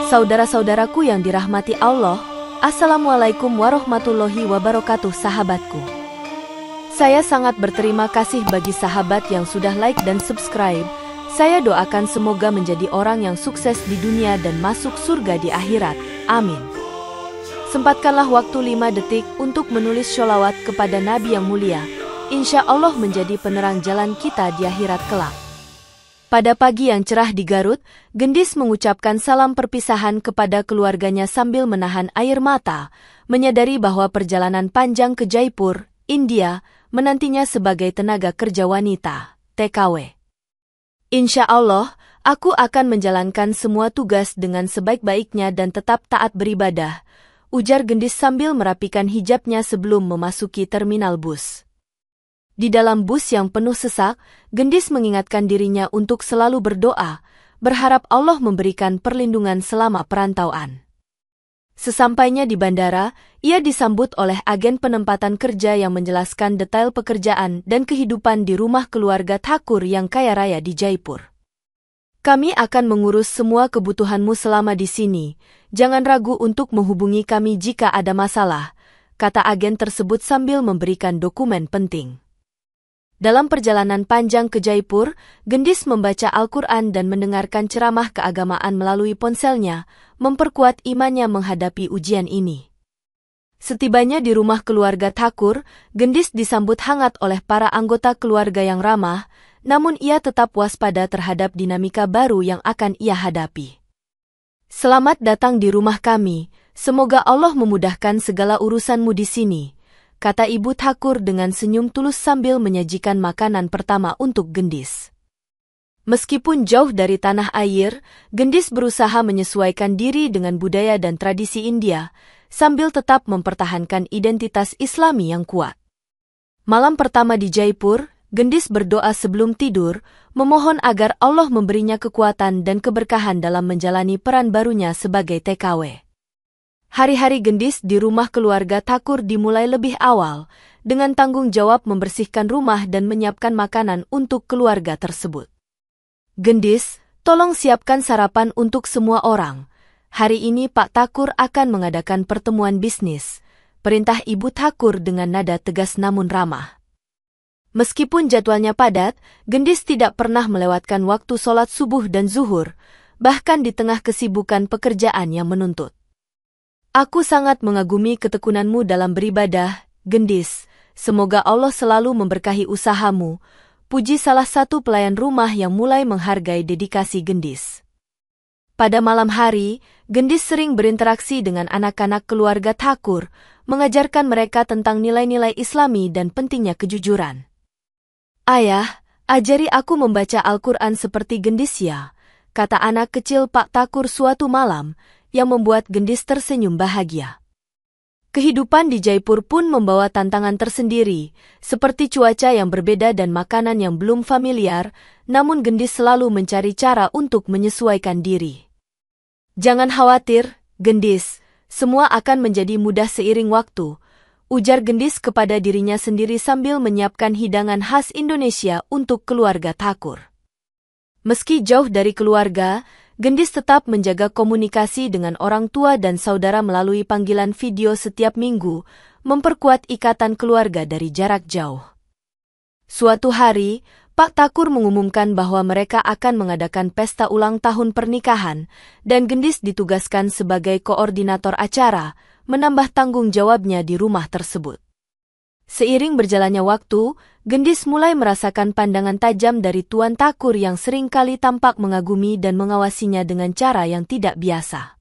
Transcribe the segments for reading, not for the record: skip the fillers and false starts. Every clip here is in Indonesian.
Saudara-saudaraku yang dirahmati Allah, Assalamualaikum warahmatullahi wabarakatuh sahabatku. Saya sangat berterima kasih bagi sahabat yang sudah like dan subscribe. Saya doakan semoga menjadi orang yang sukses di dunia dan masuk surga di akhirat. Amin. Sempatkanlah waktu 5 detik untuk menulis sholawat kepada Nabi yang mulia. Insya Allah menjadi penerang jalan kita di akhirat kelak. Pada pagi yang cerah di Garut, Gendis mengucapkan salam perpisahan kepada keluarganya sambil menahan air mata, menyadari bahwa perjalanan panjang ke Jaipur, India, menantinya sebagai tenaga kerja wanita, TKW. Insya Allah, aku akan menjalankan semua tugas dengan sebaik-baiknya dan tetap taat beribadah, ujar Gendis sambil merapikan hijabnya sebelum memasuki terminal bus. Di dalam bus yang penuh sesak, Gendis mengingatkan dirinya untuk selalu berdoa, berharap Allah memberikan perlindungan selama perantauan. Sesampainya di bandara, ia disambut oleh agen penempatan kerja yang menjelaskan detail pekerjaan dan kehidupan di rumah keluarga Thakur yang kaya raya di Jaipur. Kami akan mengurus semua kebutuhanmu selama di sini. Jangan ragu untuk menghubungi kami jika ada masalah, kata agen tersebut sambil memberikan dokumen penting. Dalam perjalanan panjang ke Jaipur, Gendis membaca Al-Quran dan mendengarkan ceramah keagamaan melalui ponselnya, memperkuat imannya menghadapi ujian ini. Setibanya di rumah keluarga Thakur, Gendis disambut hangat oleh para anggota keluarga yang ramah, namun ia tetap waspada terhadap dinamika baru yang akan ia hadapi. Selamat datang di rumah kami, semoga Allah memudahkan segala urusanmu di sini, kata Ibu Thakur dengan senyum tulus sambil menyajikan makanan pertama untuk Gendis. Meskipun jauh dari tanah air, Gendis berusaha menyesuaikan diri dengan budaya dan tradisi India, sambil tetap mempertahankan identitas Islami yang kuat. Malam pertama di Jaipur, Gendis berdoa sebelum tidur, memohon agar Allah memberinya kekuatan dan keberkahan dalam menjalani peran barunya sebagai TKW. Hari-hari Gendis di rumah keluarga Thakur dimulai lebih awal, dengan tanggung jawab membersihkan rumah dan menyiapkan makanan untuk keluarga tersebut. Gendis, tolong siapkan sarapan untuk semua orang. Hari ini Pak Thakur akan mengadakan pertemuan bisnis, perintah Ibu Thakur dengan nada tegas namun ramah. Meskipun jadwalnya padat, Gendis tidak pernah melewatkan waktu sholat subuh dan zuhur, bahkan di tengah kesibukan pekerjaan yang menuntut. Aku sangat mengagumi ketekunanmu dalam beribadah, Gendis. Semoga Allah selalu memberkahi usahamu, puji salah satu pelayan rumah yang mulai menghargai dedikasi Gendis. Pada malam hari, Gendis sering berinteraksi dengan anak-anak keluarga Thakur, mengajarkan mereka tentang nilai-nilai Islami dan pentingnya kejujuran. Ayah, ajari aku membaca Al-Quran seperti Gendis ya, kata anak kecil Pak Thakur suatu malam, yang membuat Gendis tersenyum bahagia. Kehidupan di Jaipur pun membawa tantangan tersendiri, seperti cuaca yang berbeda dan makanan yang belum familiar, namun Gendis selalu mencari cara untuk menyesuaikan diri. Jangan khawatir, Gendis, semua akan menjadi mudah seiring waktu, ujar Gendis kepada dirinya sendiri sambil menyiapkan hidangan khas Indonesia untuk keluarga Thakur. Meski jauh dari keluarga, Gendis tetap menjaga komunikasi dengan orang tua dan saudara melalui panggilan video setiap minggu, memperkuat ikatan keluarga dari jarak jauh. Suatu hari, Pak Thakur mengumumkan bahwa mereka akan mengadakan pesta ulang tahun pernikahan, dan Gendis ditugaskan sebagai koordinator acara, menambah tanggung jawabnya di rumah tersebut. Seiring berjalannya waktu, Gendis mulai merasakan pandangan tajam dari Tuan Thakur yang seringkali tampak mengagumi dan mengawasinya dengan cara yang tidak biasa.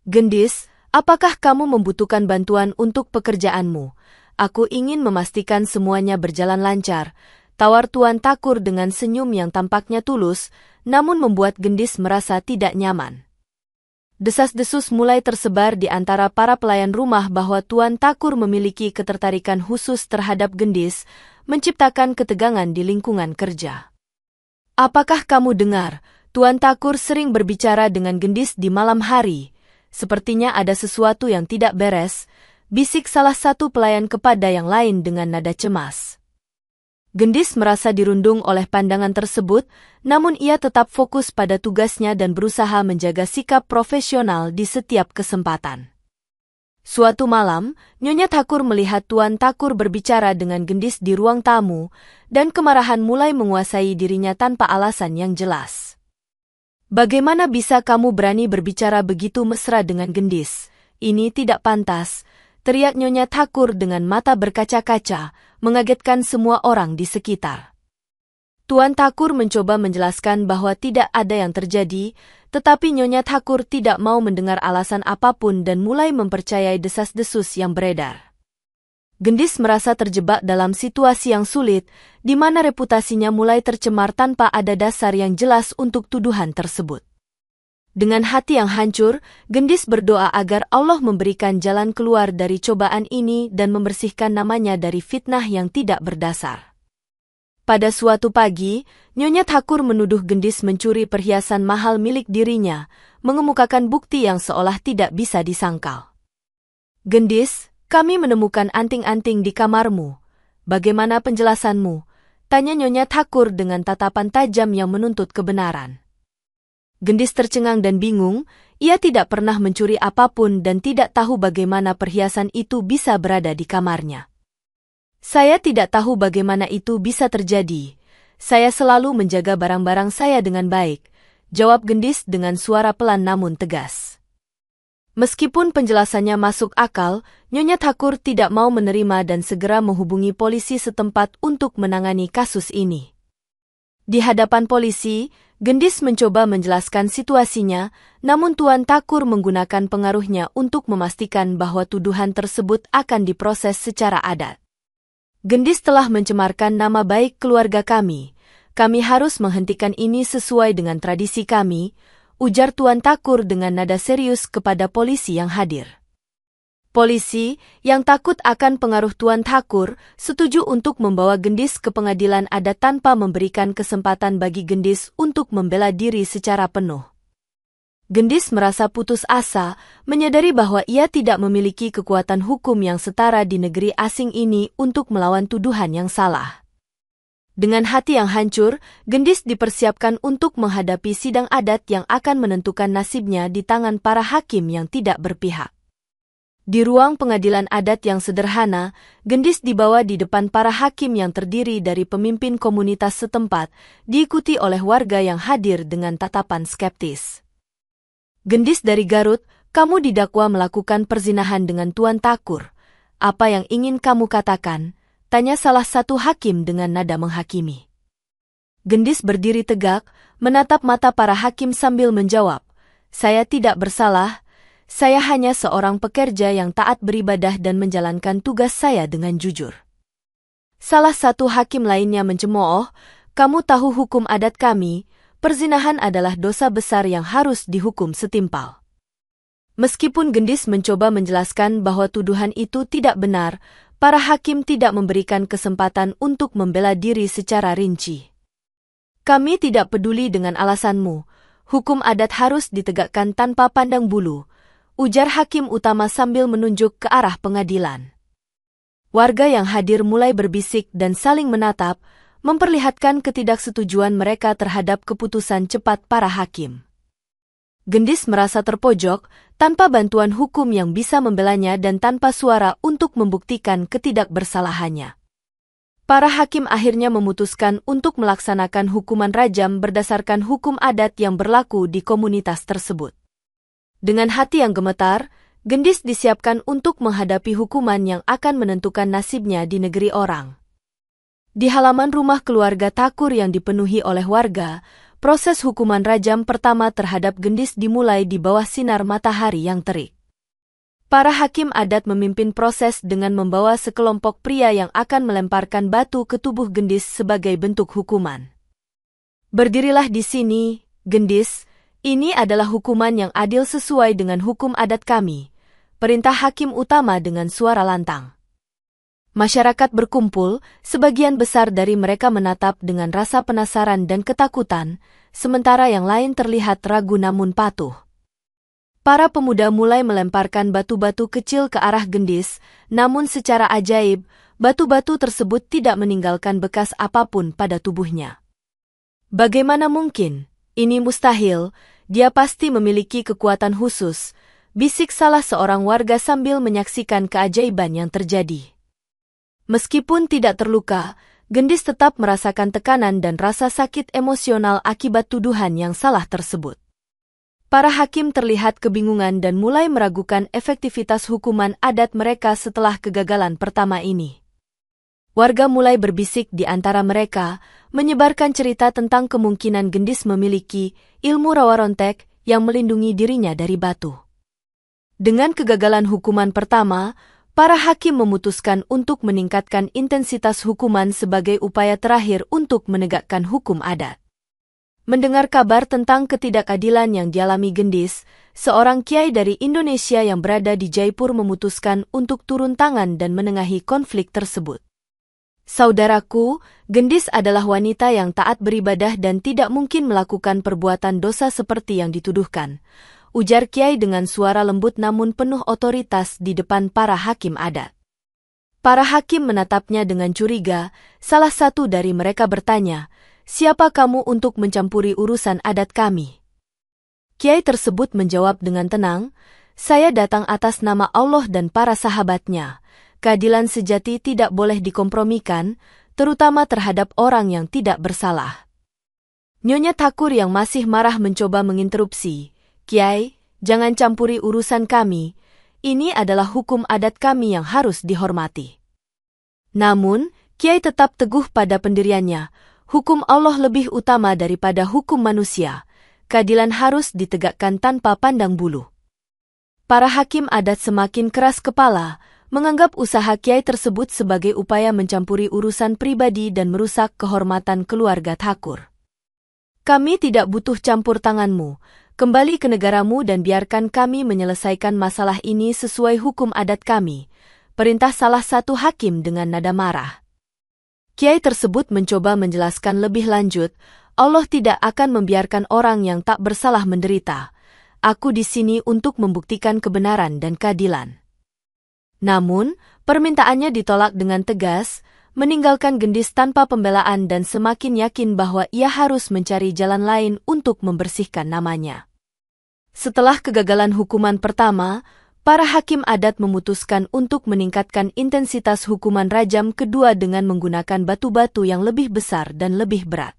Gendis, apakah kamu membutuhkan bantuan untuk pekerjaanmu? Aku ingin memastikan semuanya berjalan lancar, tawar Tuan Thakur dengan senyum yang tampaknya tulus, namun membuat Gendis merasa tidak nyaman. Desas-desus mulai tersebar di antara para pelayan rumah bahwa Tuan Thakur memiliki ketertarikan khusus terhadap Gendis, menciptakan ketegangan di lingkungan kerja. Apakah kamu dengar, Tuan Thakur sering berbicara dengan Gendis di malam hari? Sepertinya ada sesuatu yang tidak beres, bisik salah satu pelayan kepada yang lain dengan nada cemas. Gendis merasa dirundung oleh pandangan tersebut, namun ia tetap fokus pada tugasnya dan berusaha menjaga sikap profesional di setiap kesempatan. Suatu malam, Nyonya Thakur melihat Tuan Thakur berbicara dengan Gendis di ruang tamu, dan kemarahan mulai menguasai dirinya tanpa alasan yang jelas. "Bagaimana bisa kamu berani berbicara begitu mesra dengan Gendis? Ini tidak pantas," teriak Nyonya Thakur dengan mata berkaca-kaca, mengagetkan semua orang di sekitar. Tuan Thakur mencoba menjelaskan bahwa tidak ada yang terjadi, tetapi Nyonya Thakur tidak mau mendengar alasan apapun dan mulai mempercayai desas-desus yang beredar. Gendis merasa terjebak dalam situasi yang sulit, di mana reputasinya mulai tercemar tanpa ada dasar yang jelas untuk tuduhan tersebut. Dengan hati yang hancur, Gendis berdoa agar Allah memberikan jalan keluar dari cobaan ini dan membersihkan namanya dari fitnah yang tidak berdasar. Pada suatu pagi, Nyonya Thakur menuduh Gendis mencuri perhiasan mahal milik dirinya, mengemukakan bukti yang seolah tidak bisa disangkal. "Gendis, kami menemukan anting-anting di kamarmu. Bagaimana penjelasanmu?" tanya Nyonya Thakur dengan tatapan tajam yang menuntut kebenaran. Gendis tercengang dan bingung, ia tidak pernah mencuri apapun dan tidak tahu bagaimana perhiasan itu bisa berada di kamarnya. "Saya tidak tahu bagaimana itu bisa terjadi. Saya selalu menjaga barang-barang saya dengan baik," jawab Gendis dengan suara pelan namun tegas. Meskipun penjelasannya masuk akal, Nyonya Thakur tidak mau menerima dan segera menghubungi polisi setempat untuk menangani kasus ini. Di hadapan polisi, Gendis mencoba menjelaskan situasinya, namun Tuan Thakur menggunakan pengaruhnya untuk memastikan bahwa tuduhan tersebut akan diproses secara adat. "Gendis telah mencemarkan nama baik keluarga kami. Kami harus menghentikan ini sesuai dengan tradisi kami," ujar Tuan Thakur dengan nada serius kepada polisi yang hadir. Polisi, yang takut akan pengaruh Tuan Thakur, setuju untuk membawa Gendis ke pengadilan adat tanpa memberikan kesempatan bagi Gendis untuk membela diri secara penuh. Gendis merasa putus asa, menyadari bahwa ia tidak memiliki kekuatan hukum yang setara di negeri asing ini untuk melawan tuduhan yang salah. Dengan hati yang hancur, Gendis dipersiapkan untuk menghadapi sidang adat yang akan menentukan nasibnya di tangan para hakim yang tidak berpihak. Di ruang pengadilan adat yang sederhana, Gendis dibawa di depan para hakim yang terdiri dari pemimpin komunitas setempat, diikuti oleh warga yang hadir dengan tatapan skeptis. "Gendis dari Garut, kamu didakwa melakukan perzinahan dengan Tuan Thakur. Apa yang ingin kamu katakan?" tanya salah satu hakim dengan nada menghakimi. Gendis berdiri tegak, menatap mata para hakim sambil menjawab, "Saya tidak bersalah. Saya hanya seorang pekerja yang taat beribadah dan menjalankan tugas saya dengan jujur." Salah satu hakim lainnya mencemooh, "Kamu tahu hukum adat kami, perzinahan adalah dosa besar yang harus dihukum setimpal." Meskipun Gendis mencoba menjelaskan bahwa tuduhan itu tidak benar, para hakim tidak memberikan kesempatan untuk membela diri secara rinci. "Kami tidak peduli dengan alasanmu. Hukum adat harus ditegakkan tanpa pandang bulu," ujar hakim utama sambil menunjuk ke arah pengadilan. Warga yang hadir mulai berbisik dan saling menatap, memperlihatkan ketidaksetujuan mereka terhadap keputusan cepat para hakim. Gendis merasa terpojok, tanpa bantuan hukum yang bisa membelanya dan tanpa suara untuk membuktikan ketidakbersalahannya. Para hakim akhirnya memutuskan untuk melaksanakan hukuman rajam berdasarkan hukum adat yang berlaku di komunitas tersebut. Dengan hati yang gemetar, Gendis disiapkan untuk menghadapi hukuman yang akan menentukan nasibnya di negeri orang. Di halaman rumah keluarga Thakur yang dipenuhi oleh warga, proses hukuman rajam pertama terhadap Gendis dimulai di bawah sinar matahari yang terik. Para hakim adat memimpin proses dengan membawa sekelompok pria yang akan melemparkan batu ke tubuh Gendis sebagai bentuk hukuman. "Berdirilah di sini, Gendis. Ini adalah hukuman yang adil sesuai dengan hukum adat kami," perintah hakim utama dengan suara lantang. Masyarakat berkumpul, sebagian besar dari mereka menatap dengan rasa penasaran dan ketakutan, sementara yang lain terlihat ragu namun patuh. Para pemuda mulai melemparkan batu-batu kecil ke arah Gendis, namun secara ajaib, batu-batu tersebut tidak meninggalkan bekas apapun pada tubuhnya. Bagaimana mungkin? Ini mustahil, dia pasti memiliki kekuatan khusus, bisik salah seorang warga sambil menyaksikan keajaiban yang terjadi. Meskipun tidak terluka, Gendis tetap merasakan tekanan dan rasa sakit emosional akibat tuduhan yang salah tersebut. Para hakim terlihat kebingungan dan mulai meragukan efektivitas hukuman adat mereka setelah kegagalan pertama ini. Warga mulai berbisik di antara mereka, menyebarkan cerita tentang kemungkinan Gendis memiliki ilmu rawa rontek yang melindungi dirinya dari batu. Dengan kegagalan hukuman pertama, para hakim memutuskan untuk meningkatkan intensitas hukuman sebagai upaya terakhir untuk menegakkan hukum adat. Mendengar kabar tentang ketidakadilan yang dialami Gendis, seorang kiai dari Indonesia yang berada di Jaipur memutuskan untuk turun tangan dan menengahi konflik tersebut. Saudaraku, Gendis adalah wanita yang taat beribadah dan tidak mungkin melakukan perbuatan dosa seperti yang dituduhkan, ujar kiai dengan suara lembut namun penuh otoritas di depan para hakim adat. Para hakim menatapnya dengan curiga, salah satu dari mereka bertanya, "Siapa kamu untuk mencampuri urusan adat kami?" Kiai tersebut menjawab dengan tenang, "Saya datang atas nama Allah dan para sahabatnya. Keadilan sejati tidak boleh dikompromikan, terutama terhadap orang yang tidak bersalah." Nyonya Thakur yang masih marah mencoba menginterupsi, "Kiai, jangan campuri urusan kami. Ini adalah hukum adat kami yang harus dihormati." Namun, Kiai tetap teguh pada pendiriannya. Hukum Allah lebih utama daripada hukum manusia. Keadilan harus ditegakkan tanpa pandang bulu. Para hakim adat semakin keras kepala, menganggap usaha kiai tersebut sebagai upaya mencampuri urusan pribadi dan merusak kehormatan keluarga Thakur. "Kami tidak butuh campur tanganmu. Kembali ke negaramu dan biarkan kami menyelesaikan masalah ini sesuai hukum adat kami," perintah salah satu hakim dengan nada marah. Kiai tersebut mencoba menjelaskan lebih lanjut, "Allah tidak akan membiarkan orang yang tak bersalah menderita. Aku di sini untuk membuktikan kebenaran dan keadilan." Namun, permintaannya ditolak dengan tegas, meninggalkan Gendis tanpa pembelaan dan semakin yakin bahwa ia harus mencari jalan lain untuk membersihkan namanya. Setelah kegagalan hukuman pertama, para hakim adat memutuskan untuk meningkatkan intensitas hukuman rajam kedua dengan menggunakan batu-batu yang lebih besar dan lebih berat.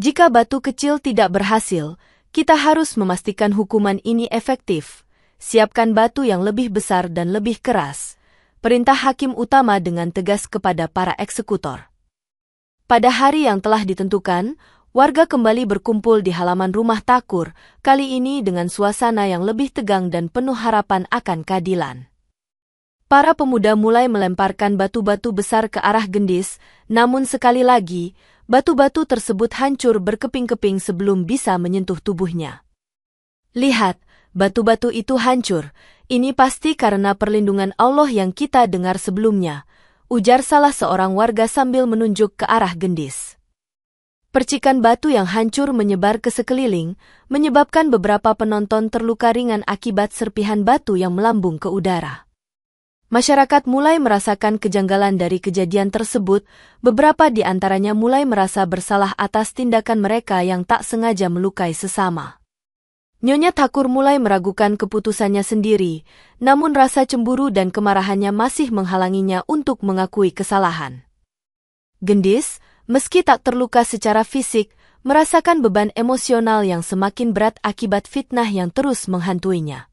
"Jika batu kecil tidak berhasil, kita harus memastikan hukuman ini efektif. Siapkan batu yang lebih besar dan lebih keras," perintah hakim utama dengan tegas kepada para eksekutor. Pada hari yang telah ditentukan, warga kembali berkumpul di halaman rumah Thakur, kali ini dengan suasana yang lebih tegang dan penuh harapan akan keadilan. Para pemuda mulai melemparkan batu-batu besar ke arah Gendis, namun sekali lagi, batu-batu tersebut hancur berkeping-keping sebelum bisa menyentuh tubuhnya. "Lihat, batu-batu itu hancur. Ini pasti karena perlindungan Allah yang kita dengar sebelumnya," ujar salah seorang warga sambil menunjuk ke arah Gendis. Percikan batu yang hancur menyebar ke sekeliling, menyebabkan beberapa penonton terluka ringan akibat serpihan batu yang melambung ke udara. Masyarakat mulai merasakan kejanggalan dari kejadian tersebut, beberapa di antaranya mulai merasa bersalah atas tindakan mereka yang tak sengaja melukai sesama. Nyonya Thakur mulai meragukan keputusannya sendiri, namun rasa cemburu dan kemarahannya masih menghalanginya untuk mengakui kesalahan. Gendis, meski tak terluka secara fisik, merasakan beban emosional yang semakin berat akibat fitnah yang terus menghantuinya.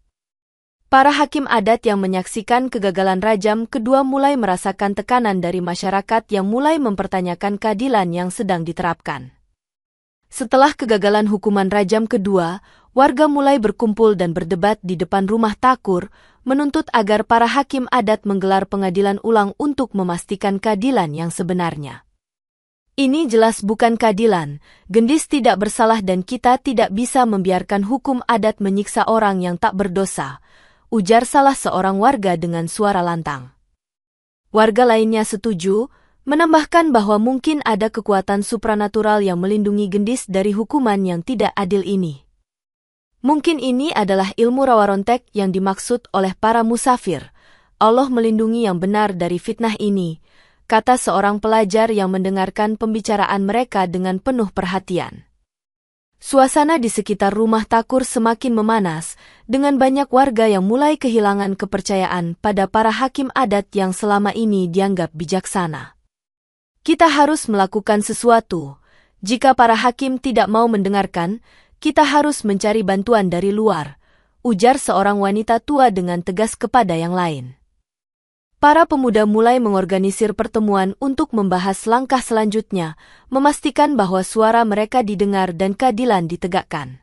Para hakim adat yang menyaksikan kegagalan rajam kedua mulai merasakan tekanan dari masyarakat yang mulai mempertanyakan keadilan yang sedang diterapkan. Setelah kegagalan hukuman rajam kedua, warga mulai berkumpul dan berdebat di depan rumah Thakur, menuntut agar para hakim adat menggelar pengadilan ulang untuk memastikan keadilan yang sebenarnya. "Ini jelas bukan keadilan, Gendis tidak bersalah dan kita tidak bisa membiarkan hukum adat menyiksa orang yang tak berdosa," ujar salah seorang warga dengan suara lantang. Warga lainnya setuju, menambahkan bahwa mungkin ada kekuatan supranatural yang melindungi Gendis dari hukuman yang tidak adil ini. Mungkin ini adalah ilmu rawarontek yang dimaksud oleh para musafir. Allah melindungi yang benar dari fitnah ini, kata seorang pelajar yang mendengarkan pembicaraan mereka dengan penuh perhatian. Suasana di sekitar rumah Thakur semakin memanas, dengan banyak warga yang mulai kehilangan kepercayaan pada para hakim adat yang selama ini dianggap bijaksana. Kita harus melakukan sesuatu. Jika para hakim tidak mau mendengarkan, kita harus mencari bantuan dari luar, ujar seorang wanita tua dengan tegas kepada yang lain. Para pemuda mulai mengorganisir pertemuan untuk membahas langkah selanjutnya, memastikan bahwa suara mereka didengar dan keadilan ditegakkan.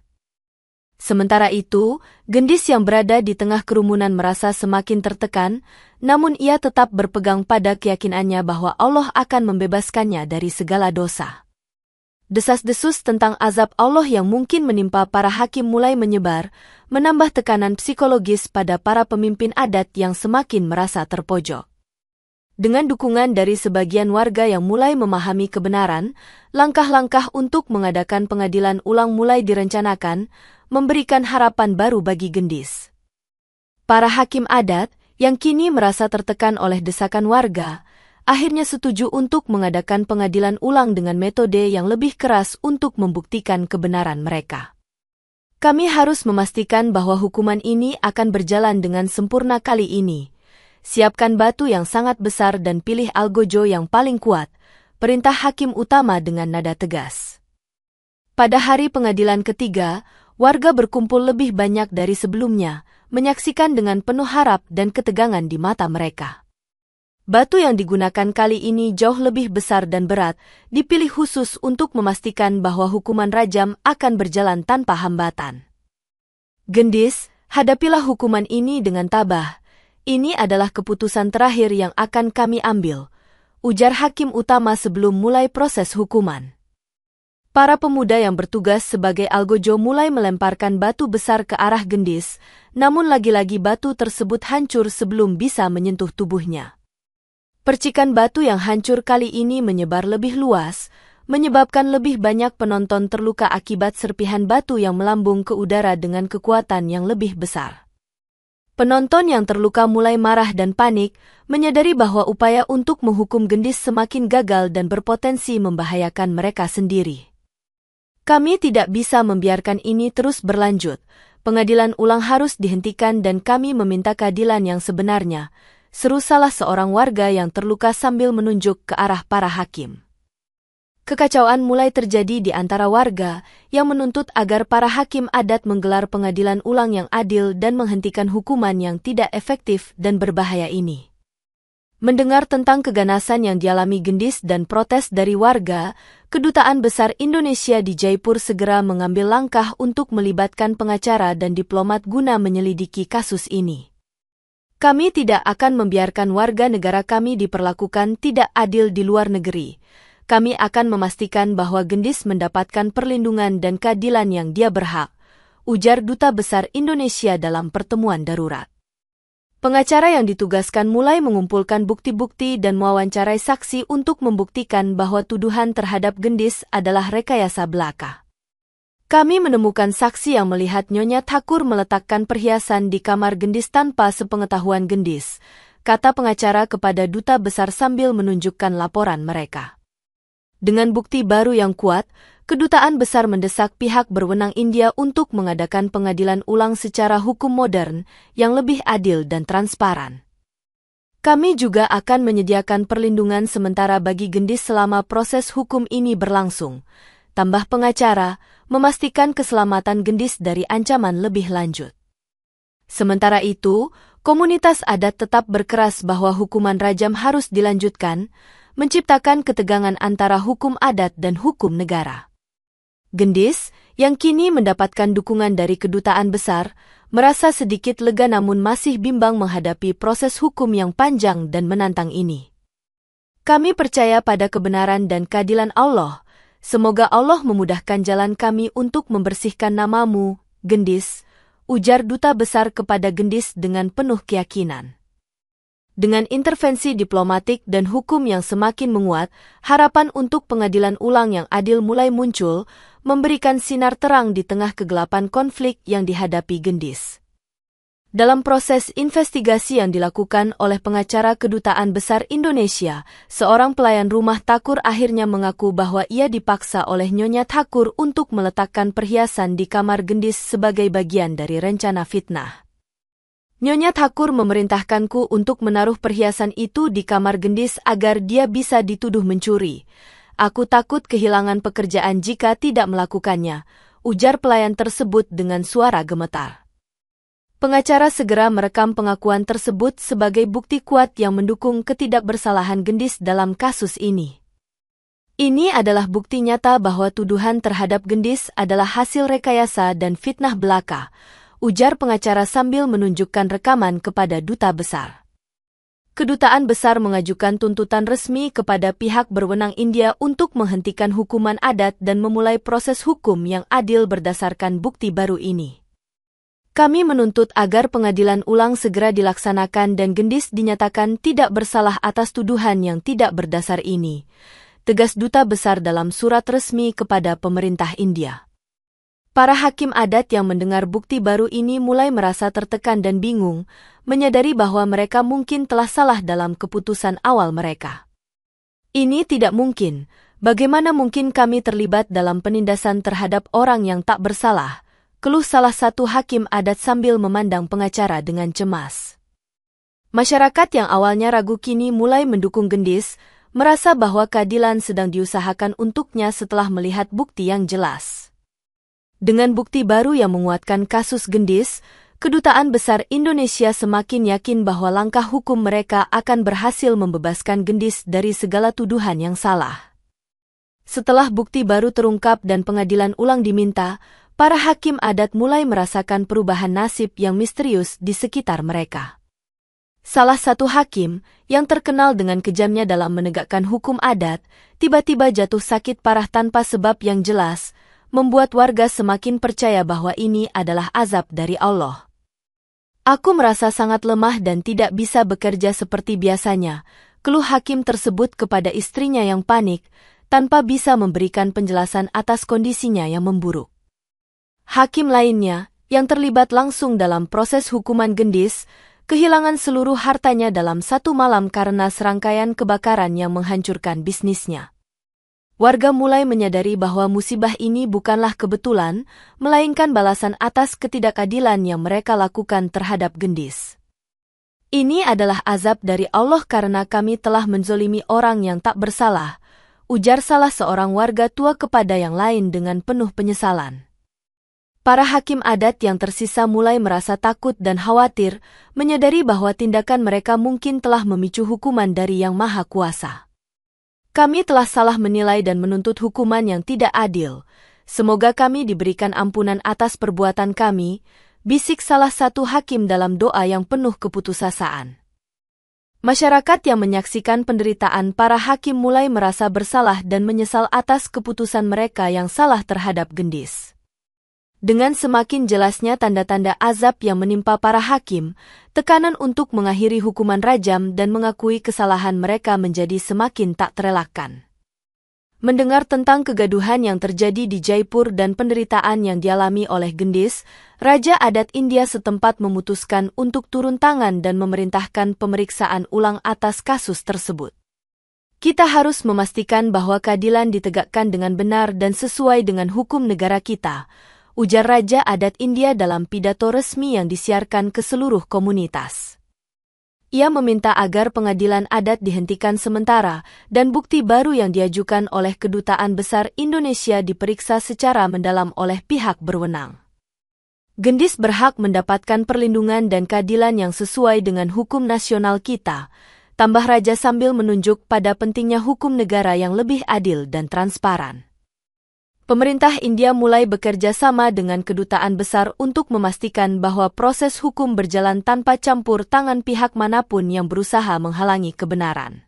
Sementara itu, gendis yang berada di tengah kerumunan merasa semakin tertekan, namun ia tetap berpegang pada keyakinannya bahwa Allah akan membebaskannya dari segala dosa. Desas-desus tentang azab Allah yang mungkin menimpa para hakim mulai menyebar, menambah tekanan psikologis pada para pemimpin adat yang semakin merasa terpojok. Dengan dukungan dari sebagian warga yang mulai memahami kebenaran, langkah-langkah untuk mengadakan pengadilan ulang mulai direncanakan, memberikan harapan baru bagi gendis. Para hakim adat, yang kini merasa tertekan oleh desakan warga, akhirnya setuju untuk mengadakan pengadilan ulang dengan metode yang lebih keras untuk membuktikan kebenaran mereka. Kami harus memastikan bahwa hukuman ini akan berjalan dengan sempurna kali ini. Siapkan batu yang sangat besar dan pilih algojo yang paling kuat, perintah hakim utama dengan nada tegas. Pada hari pengadilan ketiga, warga berkumpul lebih banyak dari sebelumnya, menyaksikan dengan penuh harap dan ketegangan di mata mereka. Batu yang digunakan kali ini jauh lebih besar dan berat, dipilih khusus untuk memastikan bahwa hukuman rajam akan berjalan tanpa hambatan. Gendis, hadapilah hukuman ini dengan tabah. Ini adalah keputusan terakhir yang akan kami ambil, ujar hakim utama sebelum mulai proses hukuman. Para pemuda yang bertugas sebagai algojo mulai melemparkan batu besar ke arah gendis, namun lagi-lagi batu tersebut hancur sebelum bisa menyentuh tubuhnya. Percikan batu yang hancur kali ini menyebar lebih luas, menyebabkan lebih banyak penonton terluka akibat serpihan batu yang melambung ke udara dengan kekuatan yang lebih besar. Penonton yang terluka mulai marah dan panik, menyadari bahwa upaya untuk menghukum gendis semakin gagal dan berpotensi membahayakan mereka sendiri. Kami tidak bisa membiarkan ini terus berlanjut. Pengadilan ulang harus dihentikan dan kami meminta keadilan yang sebenarnya, seru salah seorang warga yang terluka sambil menunjuk ke arah para hakim. Kekacauan mulai terjadi di antara warga yang menuntut agar para hakim adat menggelar pengadilan ulang yang adil dan menghentikan hukuman yang tidak efektif dan berbahaya ini. Mendengar tentang keganasan yang dialami gendis dan protes dari warga, Kedutaan Besar Indonesia di Jaipur segera mengambil langkah untuk melibatkan pengacara dan diplomat guna menyelidiki kasus ini. Kami tidak akan membiarkan warga negara kami diperlakukan tidak adil di luar negeri. Kami akan memastikan bahwa gendis mendapatkan perlindungan dan keadilan yang dia berhak, ujar Duta Besar Indonesia dalam pertemuan darurat. Pengacara yang ditugaskan mulai mengumpulkan bukti-bukti dan mewawancarai saksi untuk membuktikan bahwa tuduhan terhadap gendis adalah rekayasa belaka. Kami menemukan saksi yang melihat Nyonya Thakur meletakkan perhiasan di kamar gendis tanpa sepengetahuan gendis, kata pengacara kepada Duta Besar sambil menunjukkan laporan mereka. Dengan bukti baru yang kuat, Kedutaan Besar mendesak pihak berwenang India untuk mengadakan pengadilan ulang secara hukum modern yang lebih adil dan transparan. Kami juga akan menyediakan perlindungan sementara bagi gendis selama proses hukum ini berlangsung, tambah pengacara, memastikan keselamatan gendis dari ancaman lebih lanjut. Sementara itu, komunitas adat tetap berkeras bahwa hukuman rajam harus dilanjutkan, menciptakan ketegangan antara hukum adat dan hukum negara. Gendis, yang kini mendapatkan dukungan dari Kedutaan Besar, merasa sedikit lega namun masih bimbang menghadapi proses hukum yang panjang dan menantang ini. Kami percaya pada kebenaran dan keadilan Allah. Semoga Allah memudahkan jalan kami untuk membersihkan namamu, Gendis, ujar Duta Besar kepada Gendis dengan penuh keyakinan. Dengan intervensi diplomatik dan hukum yang semakin menguat, harapan untuk pengadilan ulang yang adil mulai muncul, memberikan sinar terang di tengah kegelapan konflik yang dihadapi Gendis. Dalam proses investigasi yang dilakukan oleh pengacara Kedutaan Besar Indonesia, seorang pelayan rumah Thakur akhirnya mengaku bahwa ia dipaksa oleh Nyonya Thakur untuk meletakkan perhiasan di kamar Gendis sebagai bagian dari rencana fitnah. Nyonya Thakur memerintahkanku untuk menaruh perhiasan itu di kamar Gendis agar dia bisa dituduh mencuri. Aku takut kehilangan pekerjaan jika tidak melakukannya, ujar pelayan tersebut dengan suara gemetar. Pengacara segera merekam pengakuan tersebut sebagai bukti kuat yang mendukung ketidakbersalahan Gendis dalam kasus ini. Ini adalah bukti nyata bahwa tuduhan terhadap Gendis adalah hasil rekayasa dan fitnah belaka, ujar pengacara sambil menunjukkan rekaman kepada duta besar. Kedutaan besar mengajukan tuntutan resmi kepada pihak berwenang India untuk menghentikan hukuman adat dan memulai proses hukum yang adil berdasarkan bukti baru ini. Kami menuntut agar pengadilan ulang segera dilaksanakan dan Gendis dinyatakan tidak bersalah atas tuduhan yang tidak berdasar ini, tegas duta besar dalam surat resmi kepada pemerintah India. Para hakim adat yang mendengar bukti baru ini mulai merasa tertekan dan bingung, menyadari bahwa mereka mungkin telah salah dalam keputusan awal mereka. Ini tidak mungkin. Bagaimana mungkin kami terlibat dalam penindasan terhadap orang yang tak bersalah? Keluh salah satu hakim adat sambil memandang pengacara dengan cemas. Masyarakat yang awalnya ragu kini mulai mendukung Gendis, merasa bahwa keadilan sedang diusahakan untuknya setelah melihat bukti yang jelas. Dengan bukti baru yang menguatkan kasus Gendis, Kedutaan Besar Indonesia semakin yakin bahwa langkah hukum mereka akan berhasil membebaskan Gendis dari segala tuduhan yang salah. Setelah bukti baru terungkap dan pengadilan ulang diminta, para hakim adat mulai merasakan perubahan nasib yang misterius di sekitar mereka. Salah satu hakim, yang terkenal dengan kejamnya dalam menegakkan hukum adat, tiba-tiba jatuh sakit parah tanpa sebab yang jelas, membuat warga semakin percaya bahwa ini adalah azab dari Allah. Aku merasa sangat lemah dan tidak bisa bekerja seperti biasanya, keluh hakim tersebut kepada istrinya yang panik, tanpa bisa memberikan penjelasan atas kondisinya yang memburuk. Hakim lainnya, yang terlibat langsung dalam proses hukuman Gendis, kehilangan seluruh hartanya dalam satu malam karena serangkaian kebakaran yang menghancurkan bisnisnya. Warga mulai menyadari bahwa musibah ini bukanlah kebetulan, melainkan balasan atas ketidakadilan yang mereka lakukan terhadap Gendis. Ini adalah azab dari Allah karena kami telah menzolimi orang yang tak bersalah, ujar salah seorang warga tua kepada yang lain dengan penuh penyesalan. Para hakim adat yang tersisa mulai merasa takut dan khawatir, menyadari bahwa tindakan mereka mungkin telah memicu hukuman dari Yang Maha Kuasa. Kami telah salah menilai dan menuntut hukuman yang tidak adil. Semoga kami diberikan ampunan atas perbuatan kami, bisik salah satu hakim dalam doa yang penuh keputusasaan. Masyarakat yang menyaksikan penderitaan para hakim mulai merasa bersalah dan menyesal atas keputusan mereka yang salah terhadap Gendis. Dengan semakin jelasnya tanda-tanda azab yang menimpa para hakim, tekanan untuk mengakhiri hukuman rajam dan mengakui kesalahan mereka menjadi semakin tak terelakkan. Mendengar tentang kegaduhan yang terjadi di Jaipur dan penderitaan yang dialami oleh Gendis, Raja Adat India setempat memutuskan untuk turun tangan dan memerintahkan pemeriksaan ulang atas kasus tersebut. Kita harus memastikan bahwa keadilan ditegakkan dengan benar dan sesuai dengan hukum negara kita, ujar Raja Adat India dalam pidato resmi yang disiarkan ke seluruh komunitas. Ia meminta agar pengadilan adat dihentikan sementara dan bukti baru yang diajukan oleh Kedutaan Besar Indonesia diperiksa secara mendalam oleh pihak berwenang. Gendis berhak mendapatkan perlindungan dan keadilan yang sesuai dengan hukum nasional kita, tambah Raja sambil menunjuk pada pentingnya hukum negara yang lebih adil dan transparan. Pemerintah India mulai bekerja sama dengan Kedutaan Besar untuk memastikan bahwa proses hukum berjalan tanpa campur tangan pihak manapun yang berusaha menghalangi kebenaran.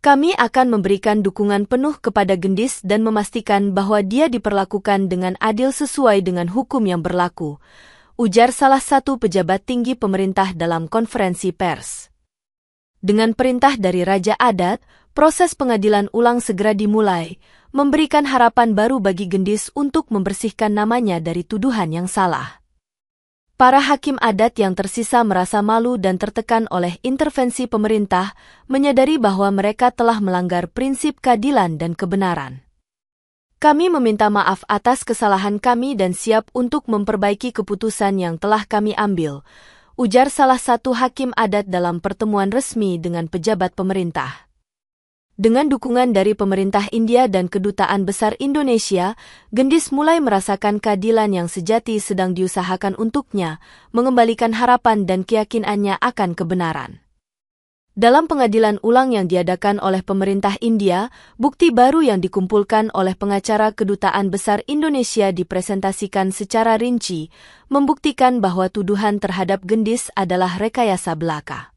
Kami akan memberikan dukungan penuh kepada Gendis dan memastikan bahwa dia diperlakukan dengan adil sesuai dengan hukum yang berlaku, ujar salah satu pejabat tinggi pemerintah dalam konferensi pers. Dengan perintah dari Raja Adat, proses pengadilan ulang segera dimulai, memberikan harapan baru bagi Gendis untuk membersihkan namanya dari tuduhan yang salah. Para hakim adat yang tersisa merasa malu dan tertekan oleh intervensi pemerintah, menyadari bahwa mereka telah melanggar prinsip keadilan dan kebenaran. Kami meminta maaf atas kesalahan kami dan siap untuk memperbaiki keputusan yang telah kami ambil, ujar salah satu hakim adat dalam pertemuan resmi dengan pejabat pemerintah. Dengan dukungan dari pemerintah India dan Kedutaan Besar Indonesia, Gendis mulai merasakan keadilan yang sejati sedang diusahakan untuknya, mengembalikan harapan dan keyakinannya akan kebenaran. Dalam pengadilan ulang yang diadakan oleh pemerintah India, bukti baru yang dikumpulkan oleh pengacara Kedutaan Besar Indonesia dipresentasikan secara rinci, membuktikan bahwa tuduhan terhadap Gendis adalah rekayasa belaka.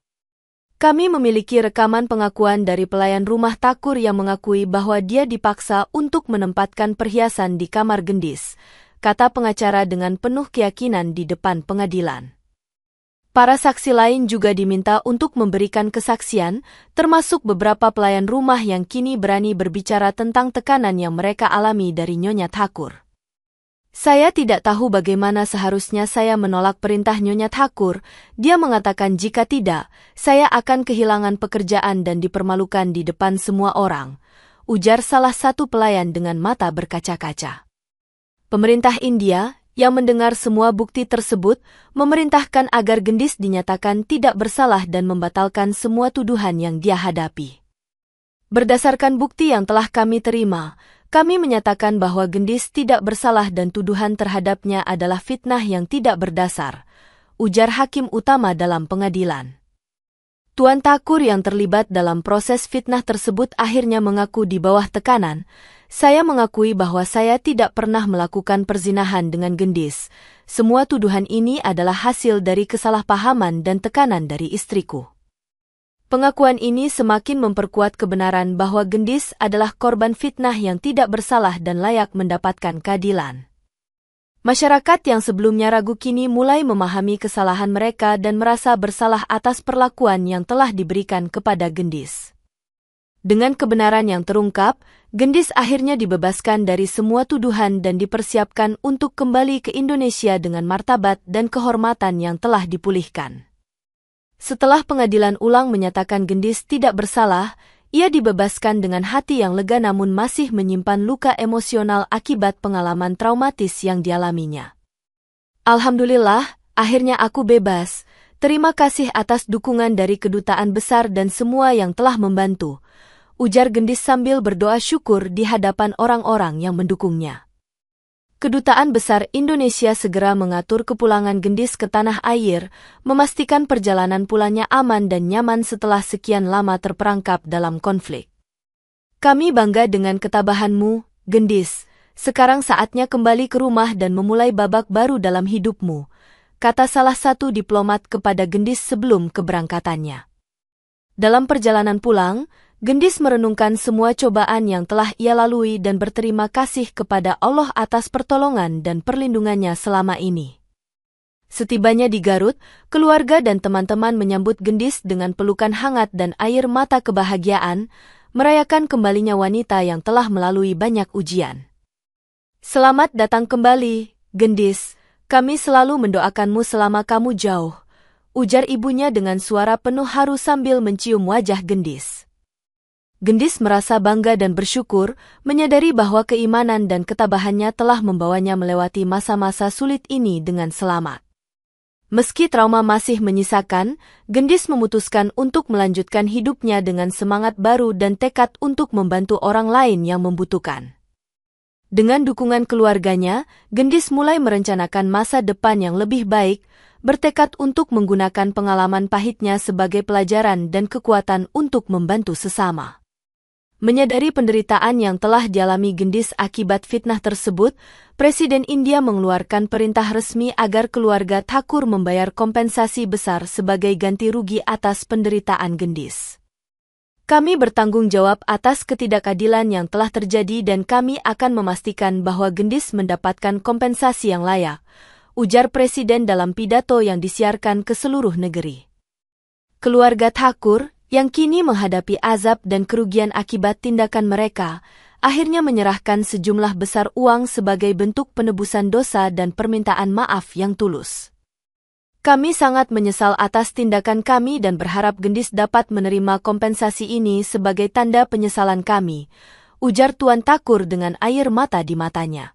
Kami memiliki rekaman pengakuan dari pelayan rumah Thakur yang mengakui bahwa dia dipaksa untuk menempatkan perhiasan di kamar Gendis, kata pengacara dengan penuh keyakinan di depan pengadilan. Para saksi lain juga diminta untuk memberikan kesaksian, termasuk beberapa pelayan rumah yang kini berani berbicara tentang tekanan yang mereka alami dari Nyonya Thakur. Saya tidak tahu bagaimana seharusnya saya menolak perintah Nyonya Thakur, dia mengatakan jika tidak, saya akan kehilangan pekerjaan dan dipermalukan di depan semua orang, ujar salah satu pelayan dengan mata berkaca-kaca. Pemerintah India, yang mendengar semua bukti tersebut, memerintahkan agar Gendis dinyatakan tidak bersalah dan membatalkan semua tuduhan yang dia hadapi. Berdasarkan bukti yang telah kami terima, kami menyatakan bahwa Gendis tidak bersalah dan tuduhan terhadapnya adalah fitnah yang tidak berdasar, ujar hakim utama dalam pengadilan. Tuan Thakur yang terlibat dalam proses fitnah tersebut akhirnya mengaku di bawah tekanan, saya mengakui bahwa saya tidak pernah melakukan perzinahan dengan Gendis. Semua tuduhan ini adalah hasil dari kesalahpahaman dan tekanan dari istriku. Pengakuan ini semakin memperkuat kebenaran bahwa Gendis adalah korban fitnah yang tidak bersalah dan layak mendapatkan keadilan. Masyarakat yang sebelumnya ragu kini mulai memahami kesalahan mereka dan merasa bersalah atas perlakuan yang telah diberikan kepada Gendis. Dengan kebenaran yang terungkap, Gendis akhirnya dibebaskan dari semua tuduhan dan dipersiapkan untuk kembali ke Indonesia dengan martabat dan kehormatan yang telah dipulihkan. Setelah pengadilan ulang menyatakan Gendis tidak bersalah, ia dibebaskan dengan hati yang lega namun masih menyimpan luka emosional akibat pengalaman traumatis yang dialaminya. Alhamdulillah, akhirnya aku bebas. Terima kasih atas dukungan dari Kedutaan Besar dan semua yang telah membantu, ujar Gendis sambil berdoa syukur di hadapan orang-orang yang mendukungnya. Kedutaan Besar Indonesia segera mengatur kepulangan Gendis ke tanah air, memastikan perjalanan pulangnya aman dan nyaman setelah sekian lama terperangkap dalam konflik. Kami bangga dengan ketabahanmu, Gendis. Sekarang saatnya kembali ke rumah dan memulai babak baru dalam hidupmu, kata salah satu diplomat kepada Gendis sebelum keberangkatannya. Dalam perjalanan pulang, Gendis merenungkan semua cobaan yang telah ia lalui dan berterima kasih kepada Allah atas pertolongan dan perlindungannya selama ini. Setibanya di Garut, keluarga dan teman-teman menyambut Gendis dengan pelukan hangat dan air mata kebahagiaan, merayakan kembalinya wanita yang telah melalui banyak ujian. Selamat datang kembali, Gendis. Kami selalu mendoakanmu selama kamu jauh, ujar ibunya dengan suara penuh haru sambil mencium wajah Gendis. Gendis merasa bangga dan bersyukur, menyadari bahwa keimanan dan ketabahannya telah membawanya melewati masa-masa sulit ini dengan selamat. Meski trauma masih menyisakan, Gendis memutuskan untuk melanjutkan hidupnya dengan semangat baru dan tekad untuk membantu orang lain yang membutuhkan. Dengan dukungan keluarganya, Gendis mulai merencanakan masa depan yang lebih baik, bertekad untuk menggunakan pengalaman pahitnya sebagai pelajaran dan kekuatan untuk membantu sesama. Menyadari penderitaan yang telah dialami Gendis akibat fitnah tersebut, Presiden India mengeluarkan perintah resmi agar keluarga Thakur membayar kompensasi besar sebagai ganti rugi atas penderitaan Gendis. Kami bertanggung jawab atas ketidakadilan yang telah terjadi dan kami akan memastikan bahwa Gendis mendapatkan kompensasi yang layak, ujar Presiden dalam pidato yang disiarkan ke seluruh negeri. Keluarga Thakur, yang kini menghadapi azab dan kerugian akibat tindakan mereka, akhirnya menyerahkan sejumlah besar uang sebagai bentuk penebusan dosa dan permintaan maaf yang tulus. Kami sangat menyesal atas tindakan kami dan berharap Gendis dapat menerima kompensasi ini sebagai tanda penyesalan kami, ujar Tuan Takur dengan air mata di matanya.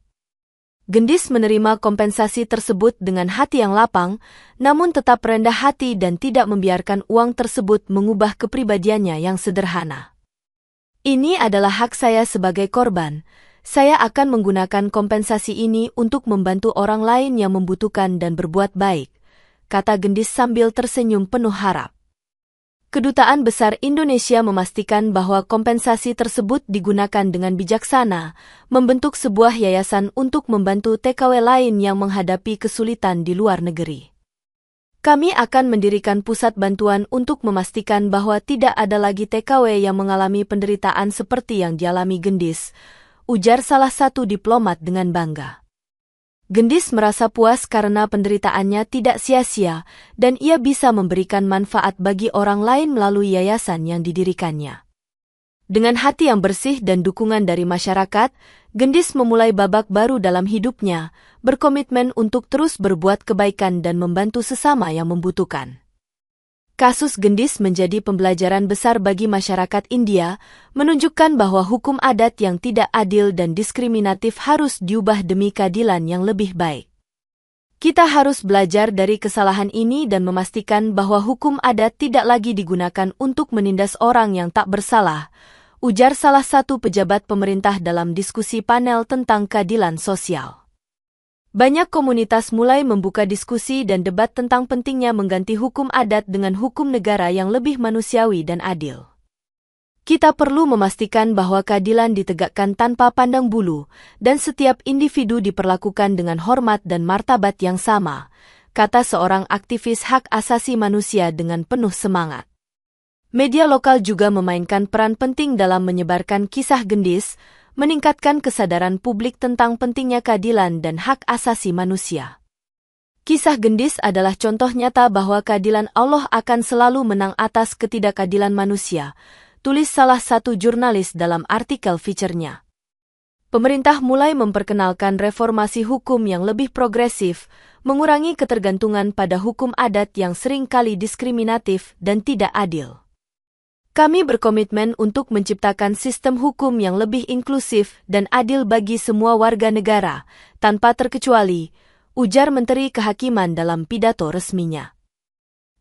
Gendis menerima kompensasi tersebut dengan hati yang lapang, namun tetap rendah hati dan tidak membiarkan uang tersebut mengubah kepribadiannya yang sederhana. Ini adalah hak saya sebagai korban. Saya akan menggunakan kompensasi ini untuk membantu orang lain yang membutuhkan dan berbuat baik, kata Gendis sambil tersenyum penuh harap. Kedutaan Besar Indonesia memastikan bahwa kompensasi tersebut digunakan dengan bijaksana, membentuk sebuah yayasan untuk membantu TKW lain yang menghadapi kesulitan di luar negeri. Kami akan mendirikan pusat bantuan untuk memastikan bahwa tidak ada lagi TKW yang mengalami penderitaan seperti yang dialami Gendis, ujar salah satu diplomat dengan bangga. Gendis merasa puas karena penderitaannya tidak sia-sia dan ia bisa memberikan manfaat bagi orang lain melalui yayasan yang didirikannya. Dengan hati yang bersih dan dukungan dari masyarakat, Gendis memulai babak baru dalam hidupnya, berkomitmen untuk terus berbuat kebaikan dan membantu sesama yang membutuhkan. Kasus Gendis menjadi pembelajaran besar bagi masyarakat India, menunjukkan bahwa hukum adat yang tidak adil dan diskriminatif harus diubah demi keadilan yang lebih baik. Kita harus belajar dari kesalahan ini dan memastikan bahwa hukum adat tidak lagi digunakan untuk menindas orang yang tak bersalah, ujar salah satu pejabat pemerintah dalam diskusi panel tentang keadilan sosial. Banyak komunitas mulai membuka diskusi dan debat tentang pentingnya mengganti hukum adat dengan hukum negara yang lebih manusiawi dan adil. Kita perlu memastikan bahwa keadilan ditegakkan tanpa pandang bulu, dan setiap individu diperlakukan dengan hormat dan martabat yang sama, kata seorang aktivis hak asasi manusia dengan penuh semangat. Media lokal juga memainkan peran penting dalam menyebarkan kisah Gendis, meningkatkan kesadaran publik tentang pentingnya keadilan dan hak asasi manusia. Kisah Gendis adalah contoh nyata bahwa keadilan Allah akan selalu menang atas ketidakadilan manusia, tulis salah satu jurnalis dalam artikel feature-nya. Pemerintah mulai memperkenalkan reformasi hukum yang lebih progresif, mengurangi ketergantungan pada hukum adat yang sering kali diskriminatif dan tidak adil. Kami berkomitmen untuk menciptakan sistem hukum yang lebih inklusif dan adil bagi semua warga negara, tanpa terkecuali, ujar Menteri Kehakiman dalam pidato resminya.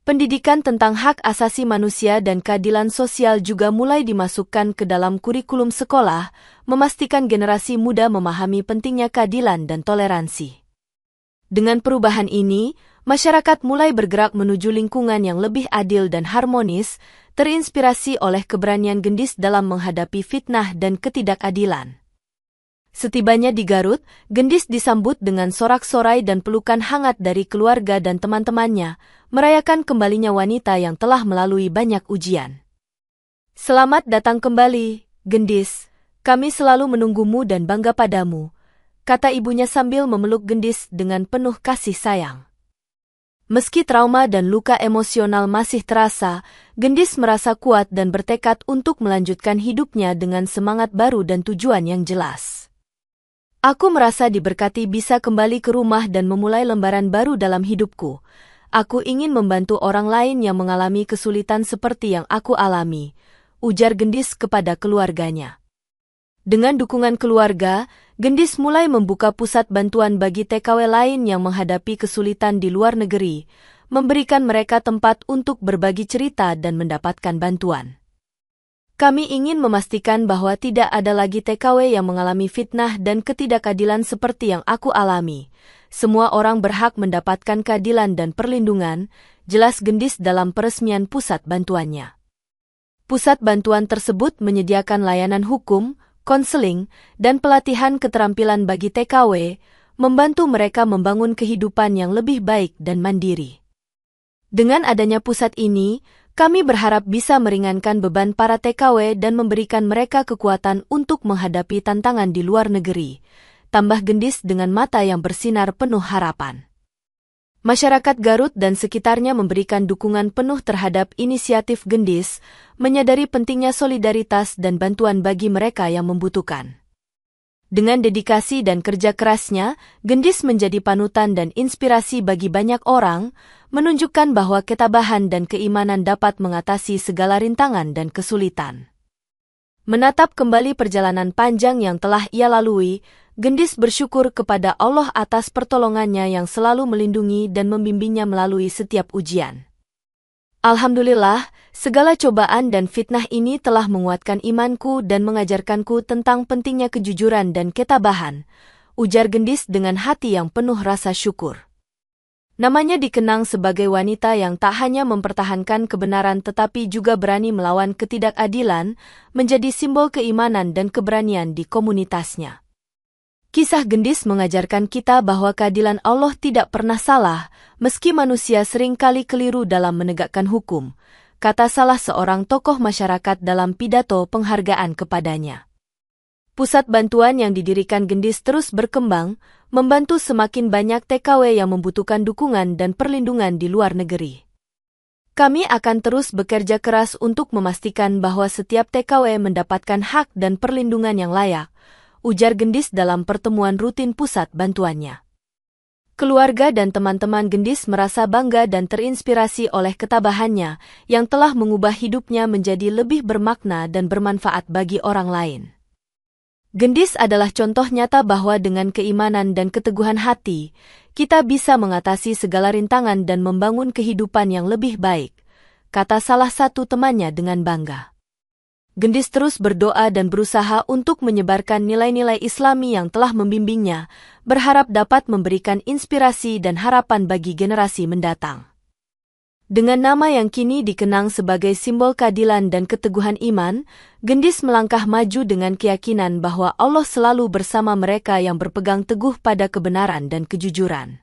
Pendidikan tentang hak asasi manusia dan keadilan sosial juga mulai dimasukkan ke dalam kurikulum sekolah, memastikan generasi muda memahami pentingnya keadilan dan toleransi. Dengan perubahan ini, masyarakat mulai bergerak menuju lingkungan yang lebih adil dan harmonis, terinspirasi oleh keberanian Gendis dalam menghadapi fitnah dan ketidakadilan. Setibanya di Garut, Gendis disambut dengan sorak-sorai dan pelukan hangat dari keluarga dan teman-temannya, merayakan kembalinya wanita yang telah melalui banyak ujian. Selamat datang kembali, Gendis. Kami selalu menunggumu dan bangga padamu, kata ibunya sambil memeluk Gendis dengan penuh kasih sayang. Meski trauma dan luka emosional masih terasa, Gendis merasa kuat dan bertekad untuk melanjutkan hidupnya dengan semangat baru dan tujuan yang jelas. Aku merasa diberkati bisa kembali ke rumah dan memulai lembaran baru dalam hidupku. Aku ingin membantu orang lain yang mengalami kesulitan seperti yang aku alami, ujar Gendis kepada keluarganya. Dengan dukungan keluarga, Gendis mulai membuka pusat bantuan bagi TKW lain yang menghadapi kesulitan di luar negeri, memberikan mereka tempat untuk berbagi cerita dan mendapatkan bantuan. Kami ingin memastikan bahwa tidak ada lagi TKW yang mengalami fitnah dan ketidakadilan seperti yang aku alami. Semua orang berhak mendapatkan keadilan dan perlindungan, jelas Gendis dalam peresmian pusat bantuannya. Pusat bantuan tersebut menyediakan layanan hukum, konseling, dan pelatihan keterampilan bagi TKW, membantu mereka membangun kehidupan yang lebih baik dan mandiri. Dengan adanya pusat ini, kami berharap bisa meringankan beban para TKW dan memberikan mereka kekuatan untuk menghadapi tantangan di luar negeri, tambah Gendis dengan mata yang bersinar penuh harapan. Masyarakat Garut dan sekitarnya memberikan dukungan penuh terhadap inisiatif Gendis, menyadari pentingnya solidaritas dan bantuan bagi mereka yang membutuhkan. Dengan dedikasi dan kerja kerasnya, Gendis menjadi panutan dan inspirasi bagi banyak orang, menunjukkan bahwa ketabahan dan keimanan dapat mengatasi segala rintangan dan kesulitan. Menatap kembali perjalanan panjang yang telah ia lalui, Gendis bersyukur kepada Allah atas pertolongannya yang selalu melindungi dan membimbingnya melalui setiap ujian. Alhamdulillah, segala cobaan dan fitnah ini telah menguatkan imanku dan mengajarkanku tentang pentingnya kejujuran dan ketabahan, ujar Gendis dengan hati yang penuh rasa syukur. Namanya dikenang sebagai wanita yang tak hanya mempertahankan kebenaran tetapi juga berani melawan ketidakadilan, menjadi simbol keimanan dan keberanian di komunitasnya. Kisah Gendis mengajarkan kita bahwa keadilan Allah tidak pernah salah, meski manusia sering kali keliru dalam menegakkan hukum, kata salah seorang tokoh masyarakat dalam pidato penghargaan kepadanya. Pusat bantuan yang didirikan Gendis terus berkembang, membantu semakin banyak TKW yang membutuhkan dukungan dan perlindungan di luar negeri. Kami akan terus bekerja keras untuk memastikan bahwa setiap TKW mendapatkan hak dan perlindungan yang layak, ujar Gendis dalam pertemuan rutin pusat bantuannya. Keluarga dan teman-teman Gendis merasa bangga dan terinspirasi oleh ketabahannya yang telah mengubah hidupnya menjadi lebih bermakna dan bermanfaat bagi orang lain. Gendis adalah contoh nyata bahwa dengan keimanan dan keteguhan hati, kita bisa mengatasi segala rintangan dan membangun kehidupan yang lebih baik, kata salah satu temannya dengan bangga. Gendis terus berdoa dan berusaha untuk menyebarkan nilai-nilai Islami yang telah membimbingnya, berharap dapat memberikan inspirasi dan harapan bagi generasi mendatang. Dengan nama yang kini dikenang sebagai simbol keadilan dan keteguhan iman, Gendis melangkah maju dengan keyakinan bahwa Allah selalu bersama mereka yang berpegang teguh pada kebenaran dan kejujuran.